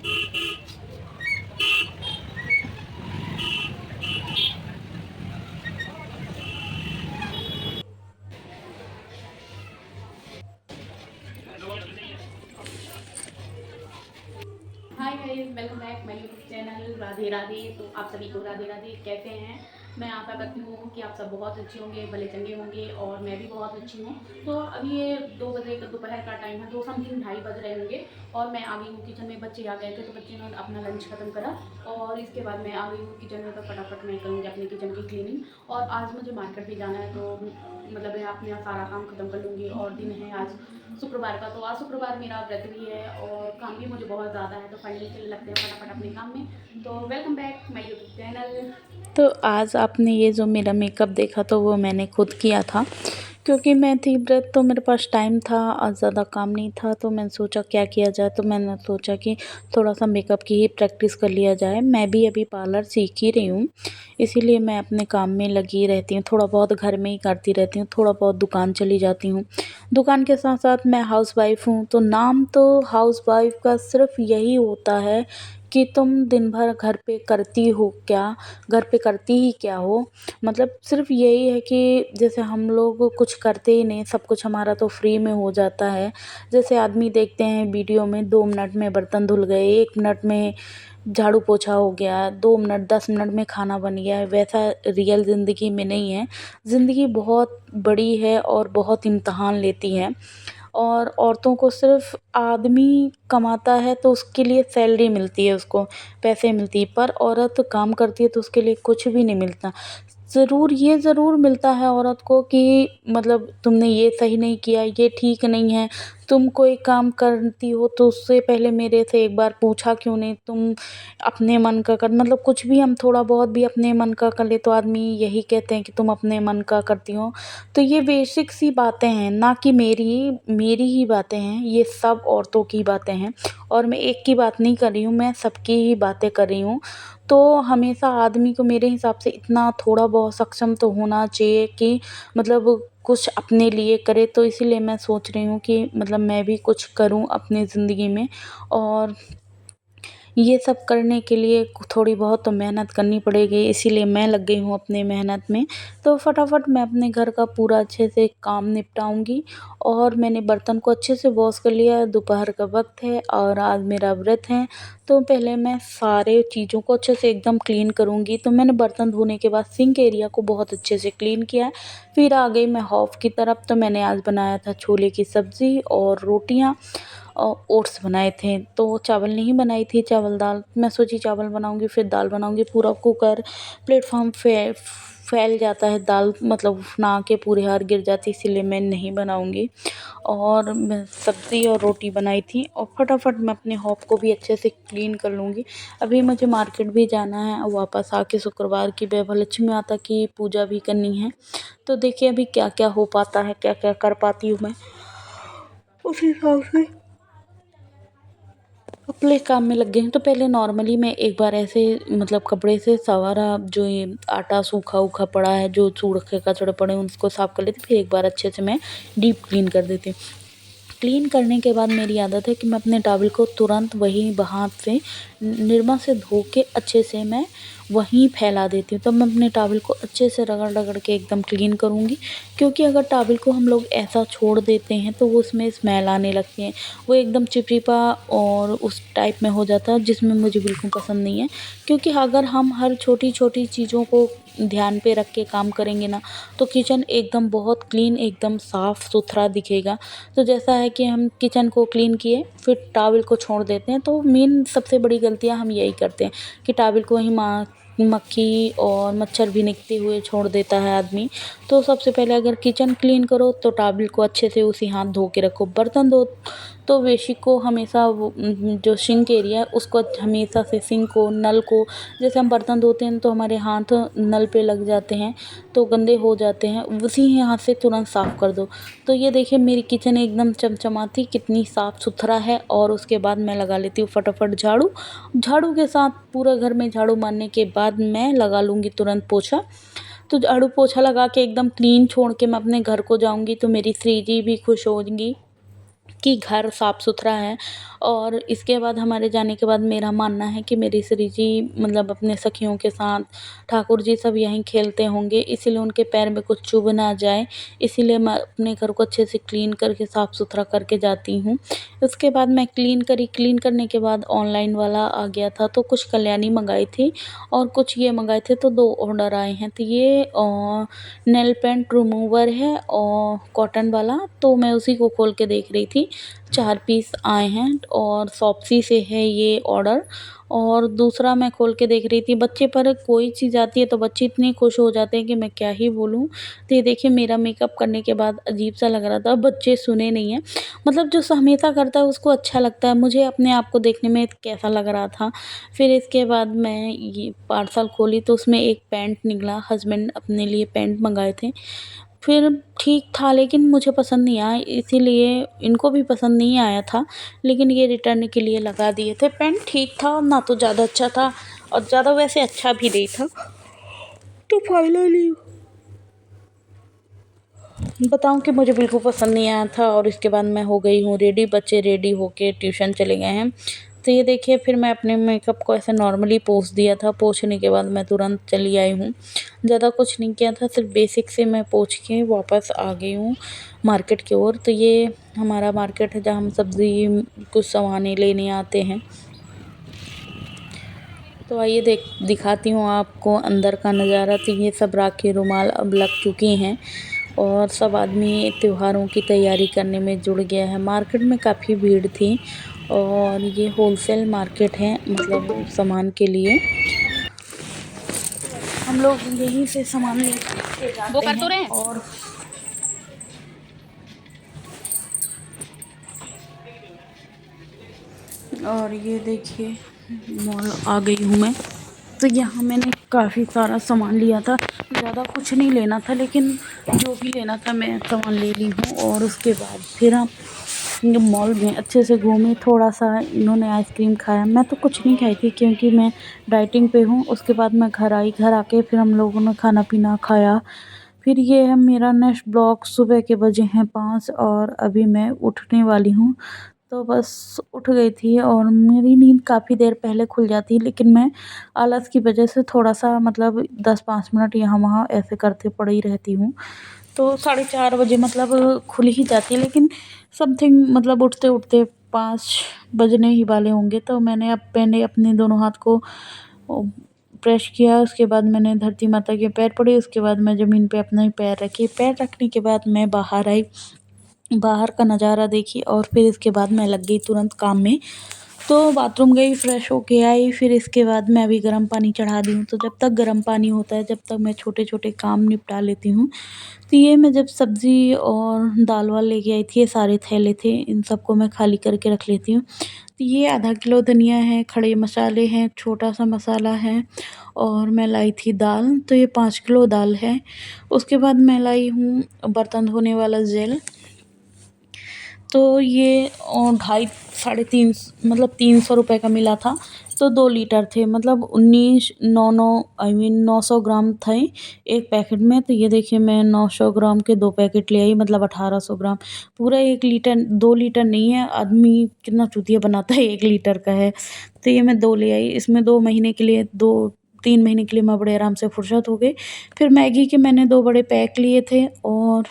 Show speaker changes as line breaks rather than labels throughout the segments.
Hi guys, welcome back my YouTube channel Radhe Radhe. तो आप सभी को राधे राधे। कैसे हैं? मैं आशा करती हूँ कि आप सब बहुत अच्छे होंगे, भले चंगे होंगे, और मैं भी बहुत अच्छी हूँ। तो अभी ये 2 बजे का दोपहर का टाइम है, 2 समथिंग 2:30 बज रहे होंगे, और मैं आ गई हूँ किचन में। बच्चे आ गए थे तो बच्चे ने अपना लंच खत्म करा, और इसके बाद मैं आ गई हूँ किचन में। तो फटाफट मैं करूँगी अपने किचन की क्लीनिंग। और आज मुझे मार्केट भी जाना है, तो मतलब मैं अपना सारा काम खत्म कर लूँगी। और दिन है आज शुक्रवार का, तो आज शुक्रवार मेरा व्रत भी है और काम भी मुझे बहुत ज़्यादा है। तो फाइनली चले लगते हैं फटाफट अपने काम में। तो welcome back my YouTube channel.
तो आज आपने ये जो मेरा मेकअप देखा तो वो मैंने खुद किया था, क्योंकि मैं थी व्रत तो मेरे पास टाइम था, आज ज़्यादा काम नहीं था। तो मैंने सोचा क्या किया जाए, तो मैंने सोचा कि थोड़ा सा मेकअप की ही प्रैक्टिस कर लिया जाए। मैं भी अभी पार्लर सीख ही रही हूँ, इसीलिए मैं अपने काम में लगी रहती हूँ। थोड़ा बहुत घर में ही करती रहती हूँ, थोड़ा बहुत दुकान चली जाती हूँ। दुकान के साथ साथ मैं हाउसवाइफ हूँ। तो नाम तो हाउसवाइफ का सिर्फ यही होता है कि तुम दिन भर घर पे करती हो क्या, घर पे करती ही क्या हो। मतलब सिर्फ यही है कि जैसे हम लोग कुछ करते ही नहीं, सब कुछ हमारा तो फ्री में हो जाता है। जैसे आदमी देखते हैं वीडियो में 2 मिनट में बर्तन धुल गए, 1 मिनट में झाड़ू पोछा हो गया, 2 मिनट 10 मिनट में खाना बन गया, वैसा रियल ज़िंदगी में नहीं है। ज़िंदगी बहुत बड़ी है और बहुत इम्तहान लेती है, और औरतों को सिर्फ आदमी कमाता है तो उसके लिए सैलरी मिलती है, उसको पैसे मिलती है, पर औरत काम करती है तो उसके लिए कुछ भी नहीं मिलता। ये ज़रूर मिलता है औरत को कि मतलब तुमने ये सही नहीं किया, ये ठीक नहीं है। तुम कोई काम करती हो तो उससे पहले मेरे से एक बार पूछा क्यों नहीं, तुम अपने मन का कर, मतलब कुछ भी हम थोड़ा बहुत भी अपने मन का कर ले तो आदमी यही कहते हैं कि तुम अपने मन का करती हो। तो ये बेसिक सी बातें हैं, ना कि मेरी ही बातें हैं, ये सब औरतों की बातें हैं। और मैं एक की बात नहीं कर रही हूँ, मैं सबकी ही बातें कर रही हूँ। तो हमेशा आदमी को मेरे हिसाब से इतना थोड़ा बहुत सक्षम तो होना चाहिए कि मतलब कुछ अपने लिए करे। तो इसीलिए मैं सोच रही हूँ कि मतलब मैं भी कुछ करूँ अपनी ज़िंदगी में, और ये सब करने के लिए थोड़ी बहुत तो मेहनत करनी पड़ेगी, इसीलिए मैं लग गई हूँ अपने मेहनत में। तो फटाफट मैं अपने घर का पूरा अच्छे से काम निपटाऊँगी। और मैंने बर्तन को अच्छे से वॉश कर लिया, दोपहर का वक्त है और आज मेरा व्रत है। तो पहले मैं सारे चीज़ों को अच्छे से एकदम क्लीन करूँगी। तो मैंने बर्तन धोने के बाद सिंक एरिया को बहुत अच्छे से क्लीन किया है। फिर आ गई मैं हॉफ की तरफ। तो मैंने आज बनाया था छोले की सब्ज़ी और रोटियाँ, ओट्स बनाए थे। तो चावल नहीं बनाई थी, चावल दाल, मैं सोची चावल बनाऊँगी फिर दाल बनाऊँगी। पूरा कुकर प्लेटफॉर्म फैल जाता है, दाल मतलब ना के पूरे हाथ गिर जाती, इसीलिए मैं नहीं बनाऊँगी। और मैं सब्ज़ी और रोटी बनाई थी, और फटाफट मैं अपने हॉब को भी अच्छे से क्लीन कर लूँगी। अभी मुझे मार्केट भी जाना है, और वापस आके शुक्रवार की वैभव लक्ष्मी माता की पूजा भी करनी है। तो देखिए अभी क्या क्या हो पाता है, क्या क्या कर पाती हूँ मैं, उस हिसाब से अपने काम में लग गई हूँ। तो पहले नॉर्मली मैं एक बार ऐसे मतलब कपड़े से सारा जो ये आटा सूखा उखा पड़ा है, जो सूखे कचड़े पड़े हैं उसको साफ़ कर लेती हूँ। फिर एक बार अच्छे से मैं डीप क्लीन कर देती हूँ। क्लीन करने के बाद मेरी आदत है कि मैं अपने टॉवल को तुरंत वहीं हाथ से निरमा से धो के अच्छे से मैं वहीं फैला देती हूँ। तब मैं अपने टॉवल को अच्छे से रगड़ रगड़ के एकदम क्लीन करूँगी, क्योंकि अगर टॉवल को हम लोग ऐसा छोड़ देते हैं तो वो उसमें स्मेल आने लगती है, वो एकदम चिपचिपा और उस टाइप में हो जाता है, जिसमें मुझे बिल्कुल पसंद नहीं है। क्योंकि अगर हम हर छोटी छोटी चीज़ों को ध्यान पे रख के काम करेंगे ना, तो किचन एकदम बहुत क्लीन, एकदम साफ़ सुथरा दिखेगा। तो जैसा है कि हम किचन को क्लीन किए फिर टॉवल को छोड़ देते हैं, तो मेन सबसे बड़ी गलतियाँ हम यही करते हैं कि टॉवल को ही मक्खी और मच्छर भिनकते हुए छोड़ देता है आदमी। तो सबसे पहले अगर किचन क्लीन करो तो टॉवल को अच्छे से उसी हाथ धो के रखो। बर्तन धो तो बेसिक को हमेशा वो जो सिंक एरिया है उसको हमेशा से, सिंक को, नल को, जैसे हम बर्तन धोते हैं तो हमारे हाथ नल पे लग जाते हैं तो गंदे हो जाते हैं, उसी हाथ से तुरंत साफ़ कर दो। तो ये देखिए मेरी किचन एकदम चमचमाती कितनी साफ़ सुथरा है। और उसके बाद मैं लगा लेती हूँ फटाफट झाड़ू। झाड़ू के साथ पूरा घर में झाड़ू मारने के बाद मैं लगा लूँगी तुरंत पोछा। तो झाड़ू पोछा लगा के एकदम क्लीन छोड़ के मैं अपने घर को जाऊँगी तो मेरी श्री जी भी खुश होंगी कि घर साफ़ सुथरा है। और इसके बाद हमारे जाने के बाद मेरा मानना है कि मेरी श्री जी मतलब अपने सखियों के साथ ठाकुर जी सब यहीं खेलते होंगे, इसीलिए उनके पैर में कुछ चुभ ना जाए, इसीलिए मैं अपने घर को अच्छे से क्लीन करके साफ़ सुथरा करके जाती हूँ। उसके बाद मैं क्लीन करने के बाद ऑनलाइन वाला आ गया था, तो कुछ कल्याणी मंगाई थी और कुछ ये मंगाए थे, तो 2 ऑर्डर आए हैं। तो ये नेल पेंट रिमूवर है और कॉटन वाला, तो मैं उसी को खोल के देख रही थी। 4 पीस आए हैं और शॉप्सी से है ये ऑर्डर। और दूसरा मैं खोल के देख रही थी, बच्चे पर कोई चीज़ आती है तो बच्चे इतने खुश हो जाते हैं कि मैं क्या ही बोलूँ। तो ये देखिए मेरा मेकअप करने के बाद अजीब-सा लग रहा था, बच्चे सुने नहीं हैं। मतलब जो हमेशा करता है उसको अच्छा लगता है, मुझे अपने आप को देखने में कैसा लग रहा था। फिर इसके बाद मैं ये पार्सल खोली तो उसमें एक पैंट निकला, हस्बैंड अपने लिए पैंट मँगाए थे। फिर ठीक था लेकिन मुझे पसंद नहीं आया, इसीलिए इनको भी पसंद नहीं आया था, लेकिन ये रिटर्न के लिए लगा दिए थे। पैंट ठीक था, ना तो ज़्यादा अच्छा था और ज़्यादा वैसे अच्छा भी नहीं था। तो फाइनली बताऊँ कि मुझे बिल्कुल पसंद नहीं आया था और इसके बाद मैं हो गई हूँ रेडी, बच्चे रेडी होके ट्यूशन चले गए हैं। तो ये देखिए फिर मैं अपने मेकअप को ऐसे नॉर्मली पोंछ दिया था, पोंछने के बाद मैं तुरंत चली आई हूँ। ज़्यादा कुछ नहीं किया था, सिर्फ बेसिक से मैं पोंछ के वापस आ गई हूँ मार्केट की ओर। तो ये हमारा मार्केट है जहाँ हम सब्ज़ी कुछ सामानें लेने आते हैं। तो आइए दिखाती हूँ आपको अंदर का नज़ारा। तो ये सब राखी रुमाल अब लग चुकी हैं और सब आदमी त्योहारों की तैयारी करने में जुड़ गया है। मार्केट में काफ़ी भीड़ थी और ये होलसेल मार्केट है, मतलब सामान के लिए हम लोग यहीं से सामान लेके
वो
जाते
कर तो
हैं।
रहे हैं। और ये देखिए मॉल आ गई हूँ मैं। तो यहाँ मैंने काफ़ी सारा सामान लिया था, ज़्यादा कुछ नहीं लेना था लेकिन जो भी लेना था मैं सामान ले ली हूँ। और उसके बाद फिर हम मॉल में अच्छे से घूमे, थोड़ा सा इन्होंने आइसक्रीम खाया, मैं तो कुछ नहीं खाई थी क्योंकि मैं डाइटिंग पे हूँ। उसके बाद मैं घर आई, घर आके फिर हम लोगों ने खाना पीना खाया। फिर ये है मेरा नेक्स्ट ब्लॉग। सुबह के बजे हैं 5 और अभी मैं उठने वाली हूँ। तो बस उठ गई थी और मेरी नींद काफ़ी देर पहले खुल जाती है, लेकिन मैं आलस की वजह से थोड़ा-सा मतलब 10-5 मिनट यहाँ-वहाँ ऐसे करते पड़ी रहती हूँ। तो 4:30 बजे मतलब खुल ही जाती है, लेकिन समथिंग मतलब उठते-उठते 5 बजने ही वाले होंगे। तो मैंने अपने दोनों हाथ को ब्रश किया, उसके बाद मैंने धरती माता के पैर पड़े, उसके बाद मैं ज़मीन पे अपने पैर रखे। पैर रखने के बाद मैं बाहर आई, बाहर का नज़ारा देखी और फिर इसके बाद मैं लग गई तुरंत काम में। तो बाथरूम गई, फ्रेश होके आई, फिर इसके बाद मैं अभी गर्म पानी चढ़ा दी हूँ। तो जब तक गर्म पानी होता है, जब तक मैं छोटे-छोटे काम निपटा लेती हूँ। तो ये मैं जब सब्ज़ी और दाल-वाल लेके आई थी, ये सारे थैले थे, इन सबको मैं खाली करके रख लेती हूँ। तो ये आधा किलो धनिया है, खड़े मसाले हैं, छोटा-सा मसाला है और मैं लाई थी दाल, तो ये 5 किलो दाल है। उसके बाद मैं लाई हूँ बर्तन धोने वाला जेल। तो ये ढाई साढ़े 3 मतलब 300 रुपए का मिला था। तो 2 लीटर थे, मतलब 19 9 आई मीन 900 ग्राम थे एक पैकेट में। तो ये देखिए मैं 900 ग्राम के 2 पैकेट ले आई, मतलब 1800 ग्राम। पूरा 1 लीटर 2 लीटर नहीं है, आदमी कितना चूतिया बनाता है, 1 लीटर का है। तो ये मैं 2 ले आई, इसमें 2 महीने के लिए 2-3 महीने के लिए मैं बड़े आराम से फुर्सत हो गई। फिर मैगी के मैंने 2 बड़े पैक लिए थे और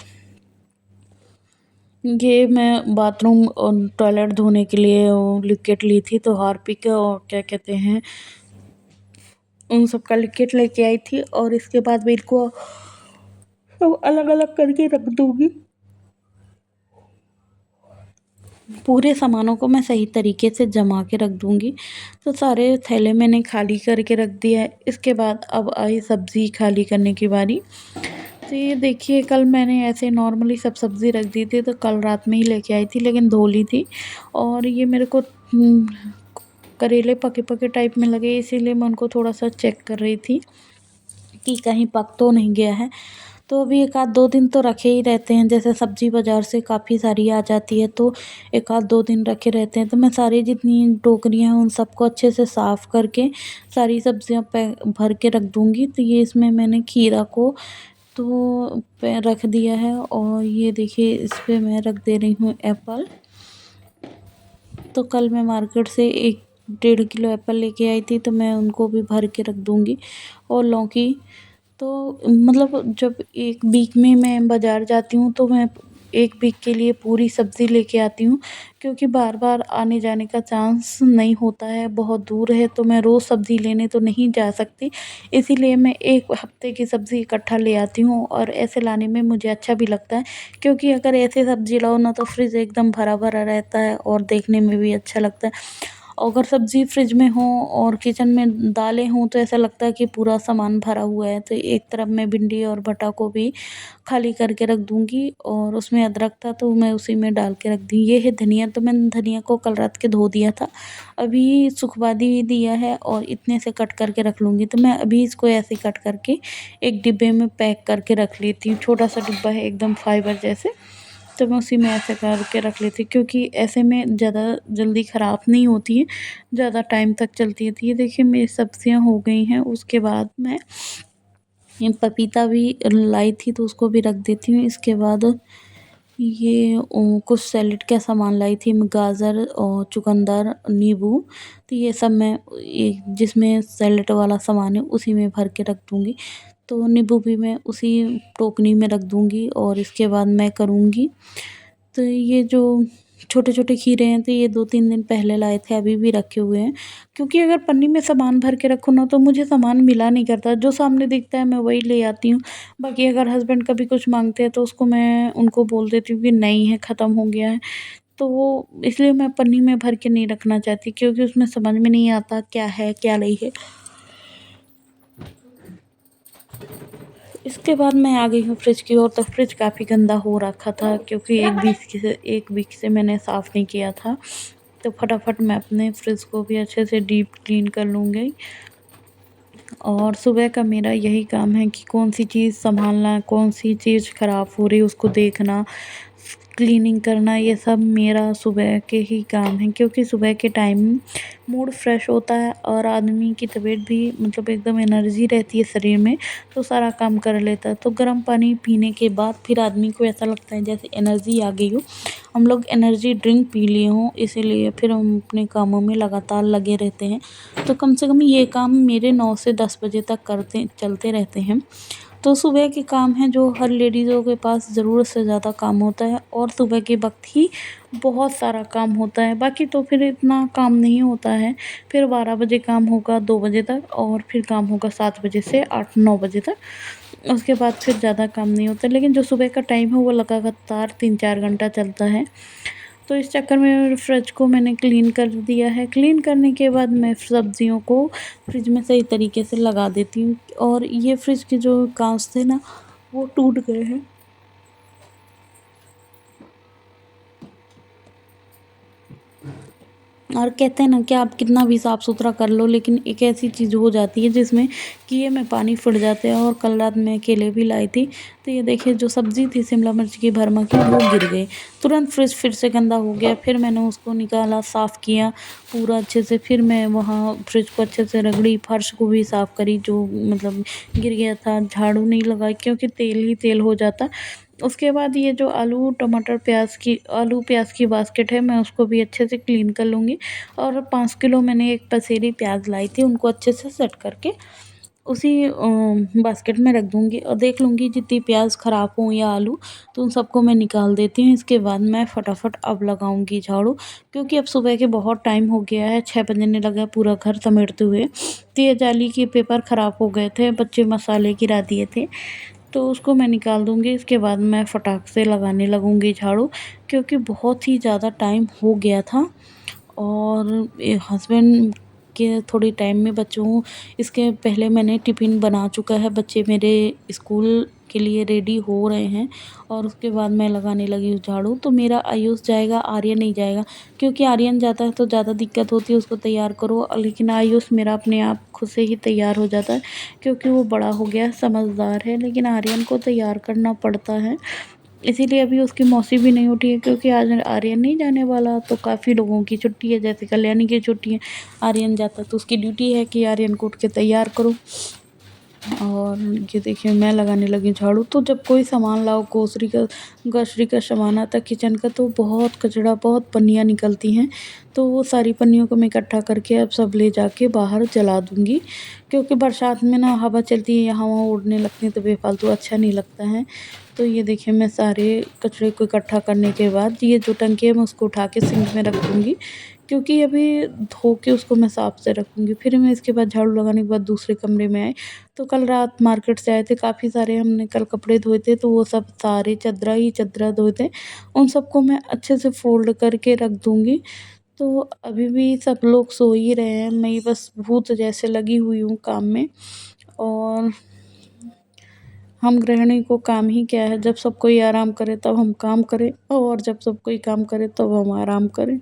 ये मैं बाथरूम और टॉयलेट धोने के लिए वो लिक्विड ली थी, तो हार्पिक और क्या कहते हैं उन सब का लिक्विड लेके आई थी। और इसके बाद मैं इनको सब अलग-अलग करके रख दूँगी। पूरे सामानों को मैं सही तरीके से जमा के रख दूँगी। तो सारे थैले मैंने खाली करके रख दिया है। इसके बाद अब आई सब्ज़ी खाली करने की बारी। तो ये देखिए कल मैंने ऐसे नॉर्मली सब सब्ज़ी रख दी थी, तो कल रात में ही लेके आई थी, लेकिन धो ली थी। और ये मेरे को करेले पके-पके टाइप में लगे, इसीलिए मैं उनको थोड़ा-सा चेक कर रही थी कि कहीं पक तो नहीं गया है। तो अभी 1 आध 2 दिन तो रखे ही रहते हैं, जैसे सब्ज़ी बाज़ार से काफ़ी सारी आ जाती है, तो 1 आध 2 दिन रखे रहते हैं। तो मैं सारी जितनी टोकरियाँ हैं उन सबको अच्छे से साफ़ करके सारी सब्ज़ियाँ भर के रख दूँगी। तो ये इसमें मैंने खीरा को तो रख दिया है और ये देखिए इस पे मैं रख दे रही हूँ एप्पल।
तो कल मैं मार्केट से 1-1.5 किलो एप्पल लेके आई थी, तो मैं उनको भी भर के रख दूँगी। और लौकी तो मतलब जब 1 वीक में मैं बाज़ार जाती हूँ तो मैं 1 वीक के लिए पूरी सब्ज़ी लेके आती हूँ, क्योंकि बार-बार आने-जाने का चांस नहीं होता है, बहुत दूर है तो मैं रोज़ सब्ज़ी लेने तो नहीं जा सकती। इसीलिए मैं 1 हफ़्ते की सब्ज़ी इकट्ठा ले आती हूँ, और ऐसे लाने में मुझे अच्छा भी लगता है, क्योंकि अगर ऐसे सब्ज़ी लाओ ना तो फ्रिज एकदम भरा-भरा रहता है और देखने में भी अच्छा लगता है। अगर सब्ज़ी फ्रिज में हो और किचन में दालें हों तो ऐसा लगता है कि पूरा सामान भरा हुआ है। तो एक तरफ मैं भिंडी और भटा को भी खाली करके रख दूँगी, और उसमें अदरक था तो मैं उसी में डाल के रख दी। ये है धनिया, तो मैंने धनिया को कल रात के धो दिया था, अभी सुखवा भी दिया है और इतने से कट करके रख लूँगी। तो मैं अभी इसको ऐसे कट करके एक डिब्बे में पैक करके रख लेती हूँ। छोटा-सा डिब्बा है एकदम फाइबर जैसे, तो मैं उसी में ऐसे करके रख लेती हूँ, क्योंकि ऐसे में ज़्यादा जल्दी ख़राब नहीं होती है, ज़्यादा टाइम तक चलती है। तो ये देखिए मेरी सब्ज़ियाँ हो गई हैं। उसके बाद मैं ये पपीता भी लाई थी तो उसको भी रख देती हूँ। इसके बाद ये कुछ सैलेड का सामान लाई थी मैं, गाजर और चुकंदर, नींबू। तो ये सब मैं जिसमें सैलेड वाला सामान है उसी में भर के रख दूँगी। तो नींबू भी मैं उसी टोकनी में रख दूँगी, और इसके बाद मैं करूँगी, तो ये जो छोटे-छोटे खीरे हैं तो ये 2-3 दिन पहले लाए थे, अभी भी रखे हुए हैं। क्योंकि अगर पन्नी में सामान भर के रखो ना तो मुझे सामान मिला नहीं करता, जो सामने दिखता है मैं वही ले आती हूँ। बाकी अगर हस्बैंड कभी कुछ माँगते हैं तो उसको मैं उनको बोल देती हूँ कि नहीं है, ख़त्म हो गया है। तो वो इसलिए मैं पन्नी में भर के नहीं रखना चाहती, क्योंकि उसमें समझ में नहीं आता क्या है, क्या नहीं है। इसके बाद मैं आ गई हूँ फ्रिज की ओर, तो फ्रिज काफ़ी गंदा हो रखा था, क्योंकि 1 वीक से मैंने साफ़ नहीं किया था। तो फटाफट मैं अपने फ्रिज को भी अच्छे से डीप क्लीन कर लूँगी। और सुबह का मेरा यही काम है कि कौन-सी चीज़ सँभालना, कौन-सी चीज़ ख़राब हो रही है उसको देखना, क्लीनिंग करना, ये सब मेरा सुबह के ही काम है, क्योंकि सुबह के टाइम मूड फ्रेश होता है और आदमी की तबीयत भी मतलब एकदम एनर्जी रहती है शरीर में, तो सारा काम कर लेता है। तो गर्म पानी पीने के बाद फिर आदमी को ऐसा लगता है जैसे एनर्जी आ गई हो, हम लोग एनर्जी ड्रिंक पी लिए हों, इसीलिए फिर हम अपने कामों में लगातार लगे रहते हैं। तो कम से कम ये काम मेरे 9 से 10 बजे तक चलते रहते हैं। तो सुबह के काम हैं जो हर लेडीज़ों के पास ज़रूरत से ज़्यादा काम होता है, और सुबह के वक़्त ही बहुत सारा काम होता है, बाकी तो फिर इतना काम नहीं होता है। फिर 12 बजे काम होगा 2 बजे तक, और फिर काम होगा 7 बजे से 8-9 बजे तक। उसके बाद फिर ज़्यादा काम नहीं होता, लेकिन जो सुबह का टाइम है वो लगातार 3-4 घंटा चलता है। तो इस चक्कर में फ्रिज को मैंने क्लीन कर दिया है। क्लीन करने के बाद मैं सब्ज़ियों को फ्रिज में सही तरीके से लगा देती हूँ, और ये फ्रिज के जो काँच थे ना वो टूट गए हैं। और कहते हैं ना कि आप कितना भी साफ़ सुथरा कर लो, लेकिन एक ऐसी चीज़ हो जाती है जिसमें कीड़े में पानी फट जाते हैं, और कल रात मैं केले भी लाई थी, तो ये देखिए जो सब्ज़ी थी शिमला मिर्च की भरमा की वो गिर गई। तुरंत फ्रिज फिर से गंदा हो गया, फिर मैंने उसको निकाला, साफ़ किया पूरा अच्छे से, फिर मैं वहाँ फ्रिज को अच्छे से रगड़ी, फर्श को भी साफ़ करी जो मतलब गिर गया था, झाड़ू नहीं लगाई क्योंकि तेल ही तेल हो जाता। उसके बाद ये जो आलू प्याज़ की बास्केट है, मैं उसको भी अच्छे से क्लीन कर लूँगी, और 5 किलो मैंने एक पसेरी प्याज़ लाई थी, उनको अच्छे से सेट करके उसी बास्केट में रख दूँगी, और देख लूँगी जितनी प्याज़ ख़राब हों या आलू, तो उन सबको मैं निकाल देती हूँ। इसके बाद मैं फटाफट अब लगाऊँगी झाड़ू, क्योंकि अब सुबह के बहुत टाइम हो गया है, 6 बजने लगा है पूरा घर समेटते हुए। तो ये जाली के पेपर ख़राब हो गए थे, बच्चे मसाले गिरा दिए थे, तो उसको मैं निकाल दूँगी। इसके बाद मैं फटाक से लगाने लगूँगी झाड़ू, क्योंकि बहुत ही ज़्यादा टाइम हो गया था, और हस्बैंड के थोड़ी टाइम में बच्चों इसके पहले मैंने टिफ़िन बना चुका है, बच्चे मेरे स्कूल के लिए रेडी हो रहे हैं, और उसके बाद मैं लगाने लगी हूँ झाड़ू। तो मेरा आयुष जाएगा, आर्यन नहीं जाएगा, क्योंकि आर्यन जाता है तो ज़्यादा दिक्कत होती है उसको तैयार करो, लेकिन आयुष मेरा अपने आप खुद से ही तैयार हो जाता है, क्योंकि वो बड़ा हो गया है, समझदार है, लेकिन आर्यन को तैयार करना पड़ता है। इसीलिए अभी उसकी मौसी भी नहीं उठी है, क्योंकि आज आर्यन नहीं जाने वाला, तो काफ़ी लोगों की छुट्टी है, जैसे कल्याणी की छुट्टी है, आर्यन जाता तो उसकी ड्यूटी है कि आर्यन को उठ के तैयार करो। और ये देखिए मैं लगाने लगी झाड़ू। तो जब कोई सामान लाओ ग्रोसरी का सामान आता है किचन का, तो बहुत कचरा, बहुत पन्नियाँ निकलती हैं। तो वो सारी पन्नियों को मैं इकट्ठा करके अब सब ले जाके बाहर जला दूँगी, क्योंकि बरसात में ना हवा चलती है, यहाँ वहाँ उड़ने लगती है तो बेफालतू अच्छा नहीं लगता है। तो ये देखिए मैं सारे कचरे को इकट्ठा करने के बाद ये जो टंकी है मैं उसको उठा के सिंक में रख दूँगी, क्योंकि अभी धो के उसको मैं साफ़ से रखूँगी। फिर मैं इसके बाद झाड़ू लगाने के बाद दूसरे कमरे में आई, तो कल रात मार्केट से आए थे, काफ़ी सारे हमने कल कपड़े धोए थे, तो वो सब सारे चदरा ही चदरा धोए थे, उन सबको मैं अच्छे से फ़ोल्ड करके रख दूँगी। तो अभी भी सब लोग सो ही रहे हैं, मैं ही बस भूत जैसे लगी हुई हूँ काम में। और हम गृहिणी को काम ही क्या है, जब सब कोई आराम करे तब हम काम करें, और जब सब कोई काम करे तब हम आराम करें।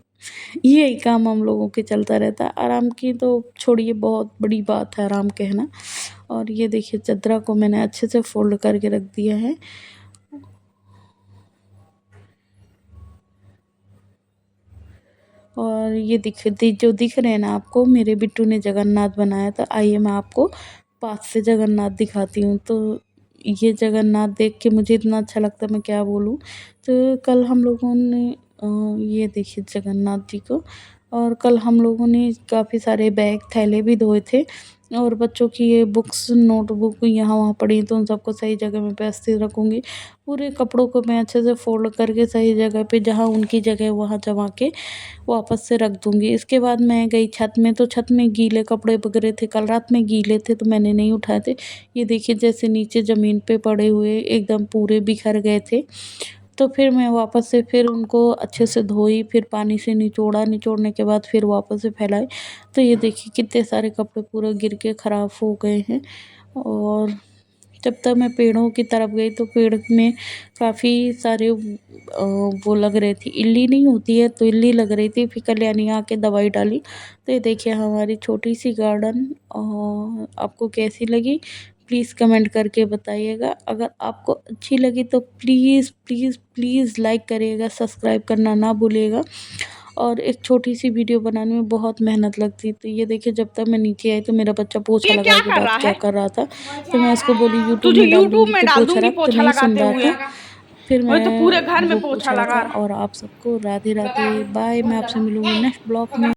यही काम हम लोगों के चलता रहता है। आराम की तो छोड़िए, बहुत बड़ी बात है आराम कहना। और ये देखिए चदरा को मैंने अच्छे से फ़ोल्ड करके रख दिया है। और ये जो दिख रहे हैं ना आपको, मेरे बिट्टू ने जगन्नाथ बनाया था। आइए मैं आपको पास से जगन्नाथ दिखाती हूँ। तो ये जगन्नाथ देख के मुझे इतना अच्छा लगता है, मैं क्या बोलूँ। तो कल हम लोगों ने ये देखिए जगन्नाथ जी को, और कल हम लोगों ने काफ़ी सारे बैग थैले भी धोए थे, और बच्चों की ये बुक्स नोटबुक यहाँ वहाँ पड़ी हैं, तो उन सबको सही जगह में व्यवस्थित रखूँगी। पूरे कपड़ों को मैं अच्छे से फ़ोल्ड करके सही जगह पे, जहाँ उनकी जगह है वहाँ जमा के वापस से रख दूँगी। इसके बाद मैं गई छत में, तो छत में गीले कपड़े वगैरह थे, कल रात में गीले थे तो मैंने नहीं उठाए थे। ये देखिए जैसे नीचे ज़मीन पे पड़े हुए एकदम पूरे बिखर गए थे। तो फिर मैं वापस से फिर उनको अच्छे से धोई, फिर पानी से निचोड़ा, निचोड़ने के बाद फिर वापस से फैलाई। तो ये देखिए कितने सारे कपड़े पूरे गिर के ख़राब हो गए हैं। और जब तक मैं पेड़ों की तरफ गई, तो पेड़ में काफ़ी सारे वो लग रही थी, इल्ली नहीं होती है तो इल्ली लग रही थी, फिर कल्याणी आके दवाई डाली। तो ये देखिए हमारी छोटी सी गार्डन आपको कैसी लगी, प्लीज़ कमेंट करके बताइएगा। अगर आपको अच्छी लगी तो प्लीज़ प्लीज़ प्लीज़ लाइक करिएगा, सब्सक्राइब करना ना भूलिएगा। और एक छोटी-सी वीडियो बनाने में बहुत मेहनत लगती है। तो ये देखिए जब तक मैं नीचे आई, तो मेरा बच्चा पोछा
ये क्या
लगाए के
कर
बाद
रहा
क्या
है?
कर रहा था, तो मैं उसको बोली यूट्यूब
तुझे
में डाल
यूट्यूब
दूँगी,
में
तो
डाल
पोछा
दूंगी
रख, तो
पोछा
नहीं सुन
लगाते
रहा
हुए।
था। फिर
मैं तो पूरे
मैं
घर में
वो
पोछा
पोछा
लगा
रखा,
रहा।
और आप सबको राधे-राधे, बाय। मैं आपसे मिलूँगी नेक्स्ट ब्लॉग में।